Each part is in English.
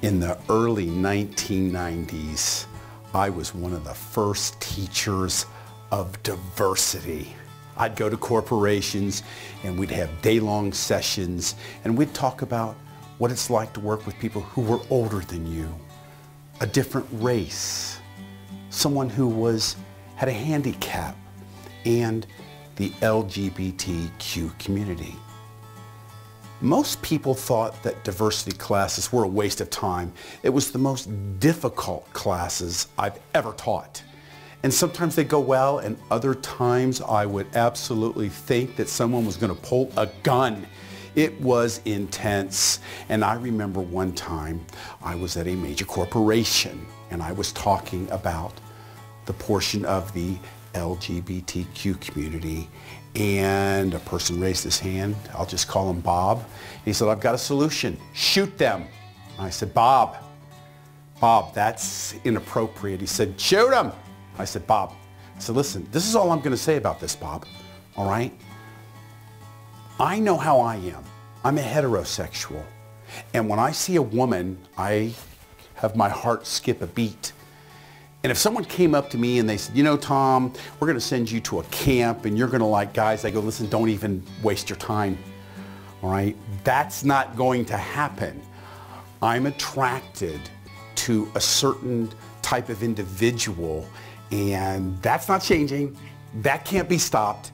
In the early 1990s, I was one of the first teachers of diversity. I'd go to corporations and we'd have day-long sessions and we'd talk about what it's like to work with people who were older than you, a different race, someone who had a handicap, and the LGBTQ community. Most people thought that diversity classes were a waste of time. It was the most difficult classes I've ever taught. And sometimes they go well, and other times I would absolutely think that someone was going to pull a gun. It was intense. And I remember one time I was at a major corporation and I was talking about the portion of the LGBTQ community, and a person raised his hand. I'll just call him Bob. He said, "I've got a solution. Shoot them." I said, Bob, that's inappropriate." He said, "Shoot them." I said, "Bob," I said, "listen, this is all I'm going to say about this, Bob, all right? I know how I am. I'm a heterosexual. And when I see a woman, I have my heart skip a beat. And if someone came up to me and they said, "You know, Tom, we're going to send you to a camp and you're going to like guys," I go, "Listen, don't even waste your time, all right? That's not going to happen. I'm attracted to a certain type of individual, and that's not changing. That can't be stopped.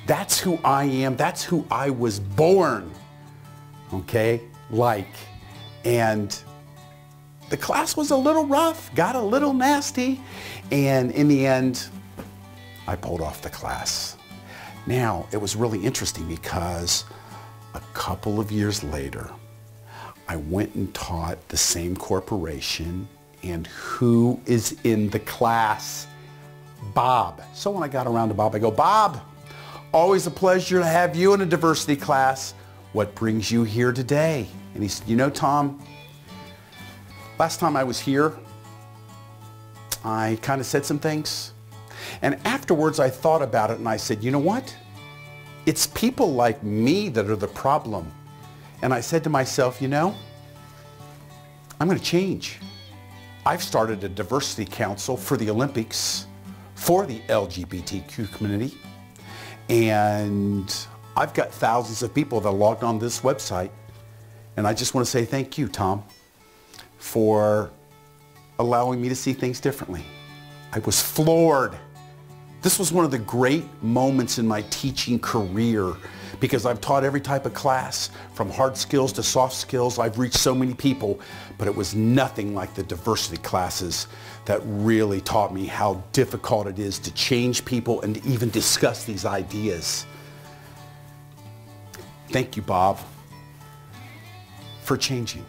That's who I am. That's who I was born, okay, like." And the class was a little rough, got a little nasty, and in the end, I pulled off the class. Now, it was really interesting because a couple of years later, I went and taught the same corporation, and who is in the class? Bob. So when I got around to Bob, I go, "Bob, always a pleasure to have you in a diversity class. What brings you here today?" And he said, "You know, Tom, last time I was here, I kind of said some things. And afterwards I thought about it and I said, you know what? It's people like me that are the problem." And I said to myself, you know, I'm going to change. I've started a diversity council for the Olympics for the LGBTQ community. And I've got thousands of people that are logged on this website. And I just want to say thank you, Tom, for allowing me to see things differently. I was floored. This was one of the great moments in my teaching career because I've taught every type of class, from hard skills to soft skills. I've reached so many people, but it was nothing like the diversity classes that really taught me how difficult it is to change people and to even discuss these ideas. Thank you, Bob, for changing.